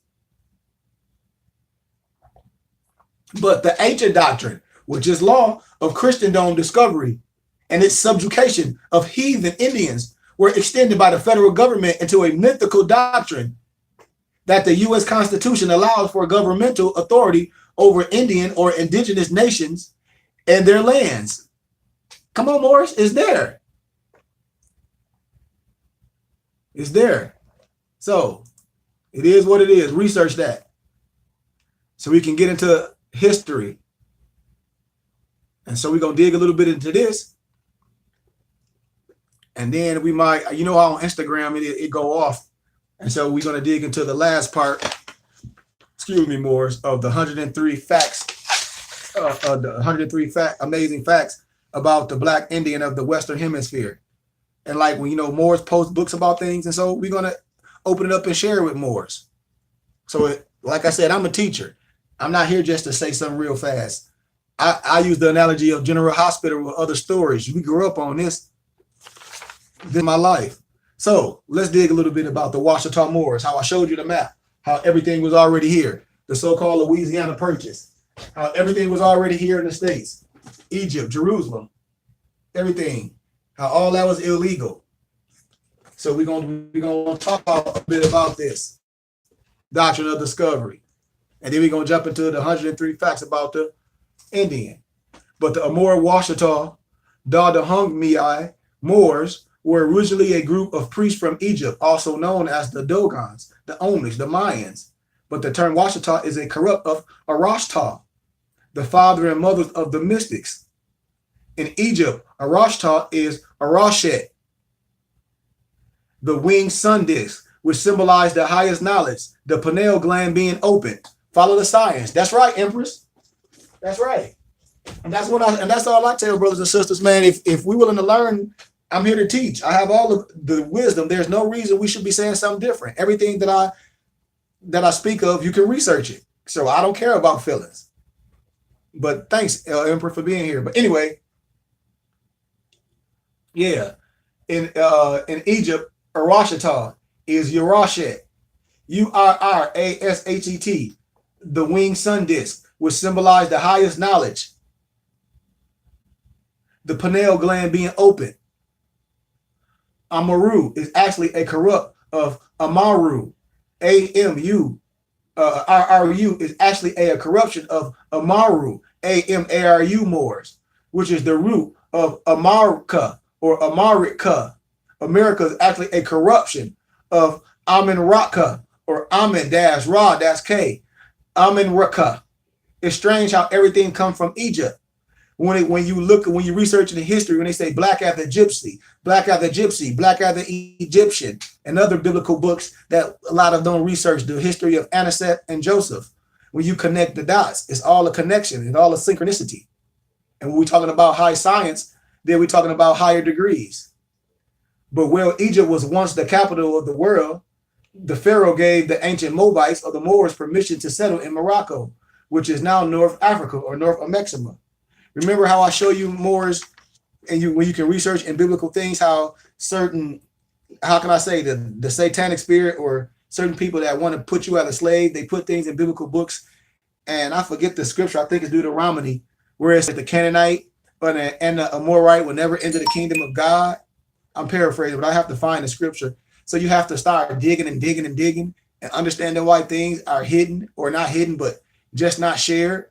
But the ancient doctrine, which is law of Christendom discovery and its subjugation of heathen Indians, were extended by the federal government into a mythical doctrine that the U.S. Constitution allows for governmental authority over Indian or indigenous nations and their lands. Come on, Morris, it's there. It's there. So it is what it is. Research that so we can get into history. And so we're going to dig a little bit into this. And then we might, you know how on Instagram it go off. And so we're going to dig into the last part, excuse me, Morris, of the 103 facts, the 103 amazing facts about the Black Indian of the Western Hemisphere. And like when, Morris posts books about things. And so we're going to open it up and share it with Morris. So like I said, I'm a teacher. I'm not here just to say something real fast. I use the analogy of General Hospital with other stories. We grew up on this in my life. So let's dig a little bit about the Ouachita Moors, how I showed you the map, how everything was already here, the so-called Louisiana Purchase, how everything was already here in the States, Egypt, Jerusalem, everything, how all that was illegal. So we're gonna talk a bit about this doctrine of discovery. And then we're going to jump into the 103 facts about the Indian. But the Amur Ouachita Dadahungmi Moors were originally a group of priests from Egypt, also known as the Dogons, the Omish, the Mayans. But the term Ouachita is a corrupt of Arashta, the father and mother of the mystics. In Egypt, Arashta is Arashet, the winged sun disk, which symbolized the highest knowledge, the pineal gland being open. Follow the science. That's right, Empress. That's right. And that's all I tell brothers and sisters, man. If we're willing to learn, I'm here to teach. I have all of the wisdom. There's no reason we should be saying something different. Everything that I speak of, you can research it. So I don't care about feelings. But thanks, Emperor, for being here. But anyway, yeah. In Egypt, Arashta is Urashet, Urrashet, the winged sun disk, which symbolized the highest knowledge, the pineal gland being open. Amaru is actually a corrupt of Amaru. AMU, RRU is actually a corruption of Amaru, AMARU Moors, which is the root of America or America. America is actually a corruption of Amin Raka or Amin -Ra -K. Amin Raka It's strange how everything comes from Egypt. When you research in the history, when they say black as the gypsy, black as the gypsy, black as the Egyptian, and other biblical books that a lot of them research the history of Anisette and Joseph. When you connect the dots, it's all a connection, it's all a synchronicity. And when we're talking about high science, then we're talking about higher degrees. But where Egypt was once the capital of the world, the Pharaoh gave the ancient Moabites or the Moors permission to settle in Morocco, which is now North Africa or North Amexima. Remember how I show you Moors, and when you can research in biblical things, how certain, how can I say, the satanic spirit or certain people that want to put you as a slave, they put things in biblical books. And I forget the scripture, I think it's Deuteronomy, where it's like the Canaanite and the Amorite will never enter the kingdom of God. I'm paraphrasing, but I have to find the scripture. So you have to start digging and digging and digging and understanding why things are hidden, or not hidden, but just not shared.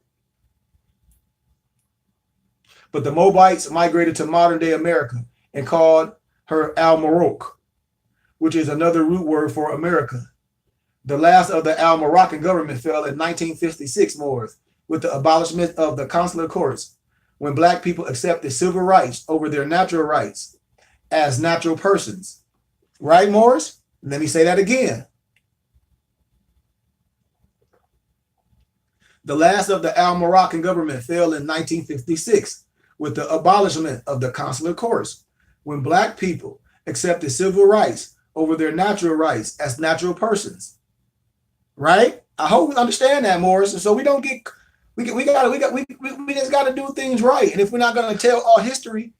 But the Moabites migrated to modern day America and called her Al-Morok, which is another root word for America. The last of the Al-Moroccan government fell in 1956 Moors with the abolishment of the consular courts, when black people accepted civil rights over their natural rights as natural persons. Right, Moors? Let me say that again. The last of the Al-Moroccan government fell in 1956 with the abolishment of the consular courts, when black people accepted civil rights over their natural rights as natural persons. Right? I hope we understand that, Morris. So we don't get we just got to do things right. And if we're not going to tell all history,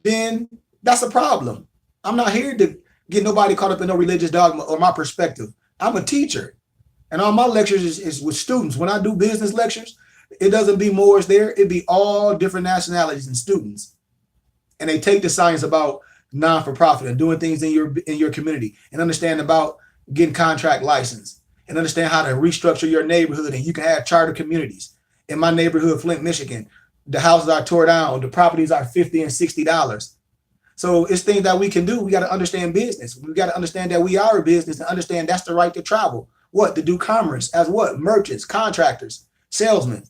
then that's a problem. I'm not here to get nobody caught up in no religious dogma or my perspective. I'm a teacher, and all my lectures is with students. When I do business lectures, it doesn't be Moors there. It be all different nationalities and students, and they take the science about non-for-profit and doing things in your community, and understand about getting contract license, and understand how to restructure your neighborhood. And you can have charter communities. In my neighborhood, Flint, Michigan, the houses are tore down, the properties are $50 and $60. So it's things that we can do. We got to understand business. We got to understand that we are a business and understand that's the right to travel. What? To do commerce as what? Merchants, contractors, salesmen,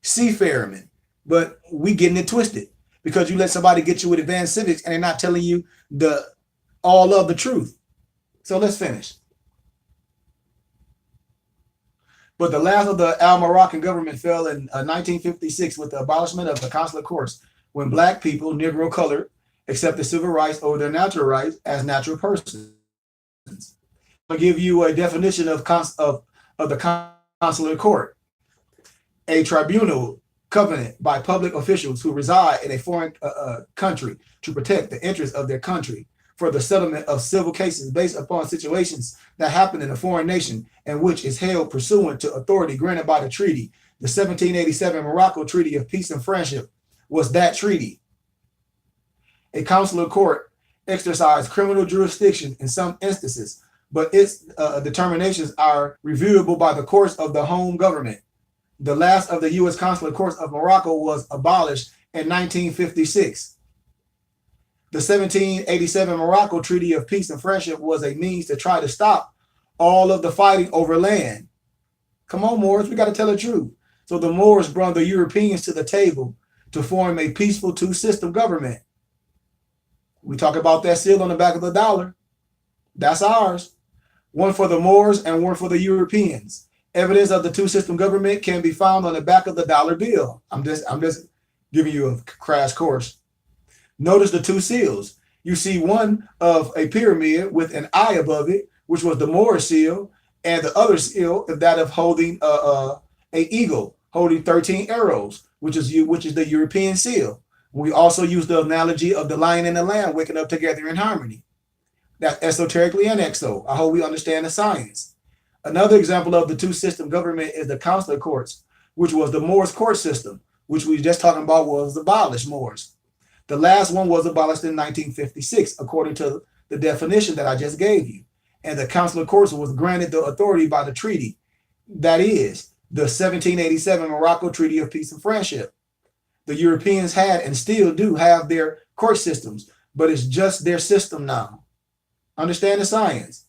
seafarermen. But we getting it twisted because you let somebody get you with advanced civics and they're not telling you all of the truth. So let's finish. But the last of the Al-Moroccan government fell in 1956 with the abolishment of the consular courts, when black people, Negro colored, accepted civil rights over their natural rights as natural persons. I'll give you a definition of the consular court: a tribunal covenant by public officials who reside in a foreign country to protect the interests of their country for the settlement of civil cases based upon situations that happen in a foreign nation, and which is held pursuant to authority granted by the treaty. The 1787 Morocco Treaty of Peace and Friendship was that treaty. A consular court exercised criminal jurisdiction in some instances, but its determinations are reviewable by the courts of the home government. The last of the U.S. consular courts of Morocco was abolished in 1956. The 1787 Morocco Treaty of Peace and Friendship was a means to try to stop all of the fighting over land. Come on, Moors, we got to tell the truth. So the Moors brought the Europeans to the table to form a peaceful two-system government. We talk about that seal on the back of the dollar. That's ours. One for the Moors and one for the Europeans. Evidence of the two-system government can be found on the back of the dollar bill. I'm just giving you a crash course. Notice the two seals. You see one of a pyramid with an eye above it, which was the Moor seal, and the other seal is that of holding a eagle, holding 13 arrows, which is the European seal. We also use the analogy of the lion and the lamb waking up together in harmony. That's esoterically and exo. I hope we understand the science. Another example of the two-system government is the consular courts, which was the Moors court system, which we just talking about was abolished Moors. The last one was abolished in 1956, according to the definition that I just gave you. And the consular courts was granted the authority by the treaty. That is the 1787 Morocco Treaty of Peace and Friendship. The Europeans had and still do have their court systems, but it's just their system now. Understand the science.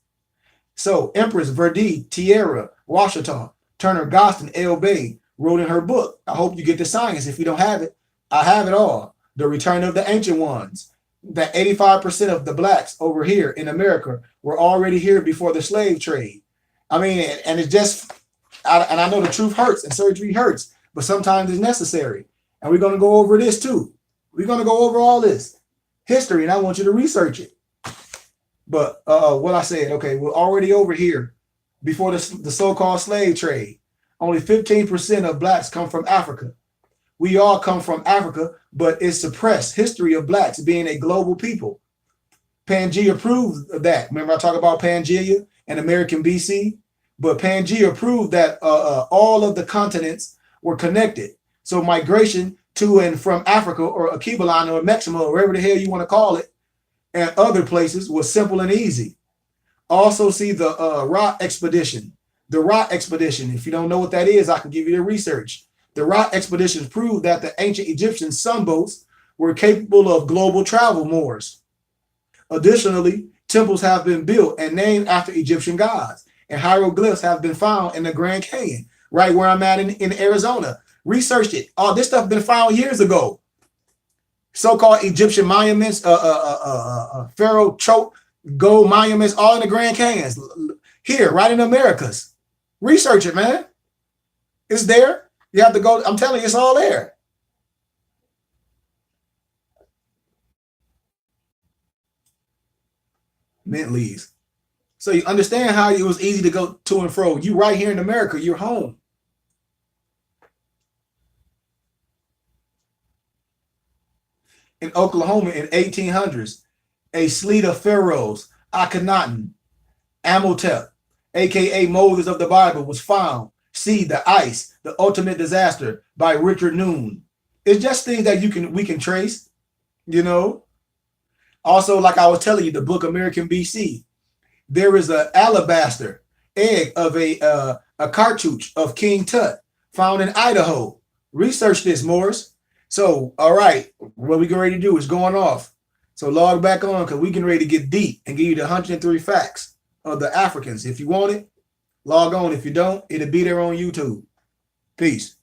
So Empress Verdi, Tierra, Washington, Turner, Gostin, El Bay wrote in her book. I hope you get the science. If you don't have it, I have it all. The Return of the Ancient Ones. That 85% of the blacks over here in America were already here before the slave trade. I mean, and it's just, and I know the truth hurts and surgery hurts, but sometimes it's necessary. And we're going to go over this too. We're going to go over all this history, and I want you to research it. But what I said, okay, we're already over here before the so-called slave trade. Only 15% of blacks come from Africa. We all come from Africa, but it's suppressed history of blacks being a global people. Pangea proved that. Remember I talk about Pangea and American BC? But Pangea proved that all of the continents were connected. So migration to and from Africa or Akibalan or Mexico, or wherever the hell you want to call it, and other places was simple and easy. Also see the Ra expedition. The Ra expedition, if you don't know what that is, I can give you the research. The Ra expeditions proved that the ancient Egyptian sunboats were capable of global travel Moors. Additionally, temples have been built and named after Egyptian gods, and hieroglyphs have been found in the Grand Canyon, right where I'm at in Arizona. Researched it. All this stuff been found years ago. So-called Egyptian monuments, Pharaoh choke, gold monuments, all in the Grand Canyons. Here, right in the Americas. Research it, man. It's there. You have to go. I'm telling you, it's all there. Mint leaves. So you understand how it was easy to go to and fro. You right here in America, you're home. In Oklahoma in 1800s, a fleet of pharaohs, Akhenaten, Amenhotep, aka Moses of the Bible, was found. See the ice, the ultimate disaster by Richard Noon. It's just things that we can trace, you know. Also, like I was telling you, the book American BC, there is an alabaster egg of a cartouche of King Tut found in Idaho. Research this, Morris. So, all right, what we get ready to do is going off. So log back on because we getting ready to get deep and give you the 103 facts of the Africans. If you want it, log on. If you don't, it'll be there on YouTube. Peace.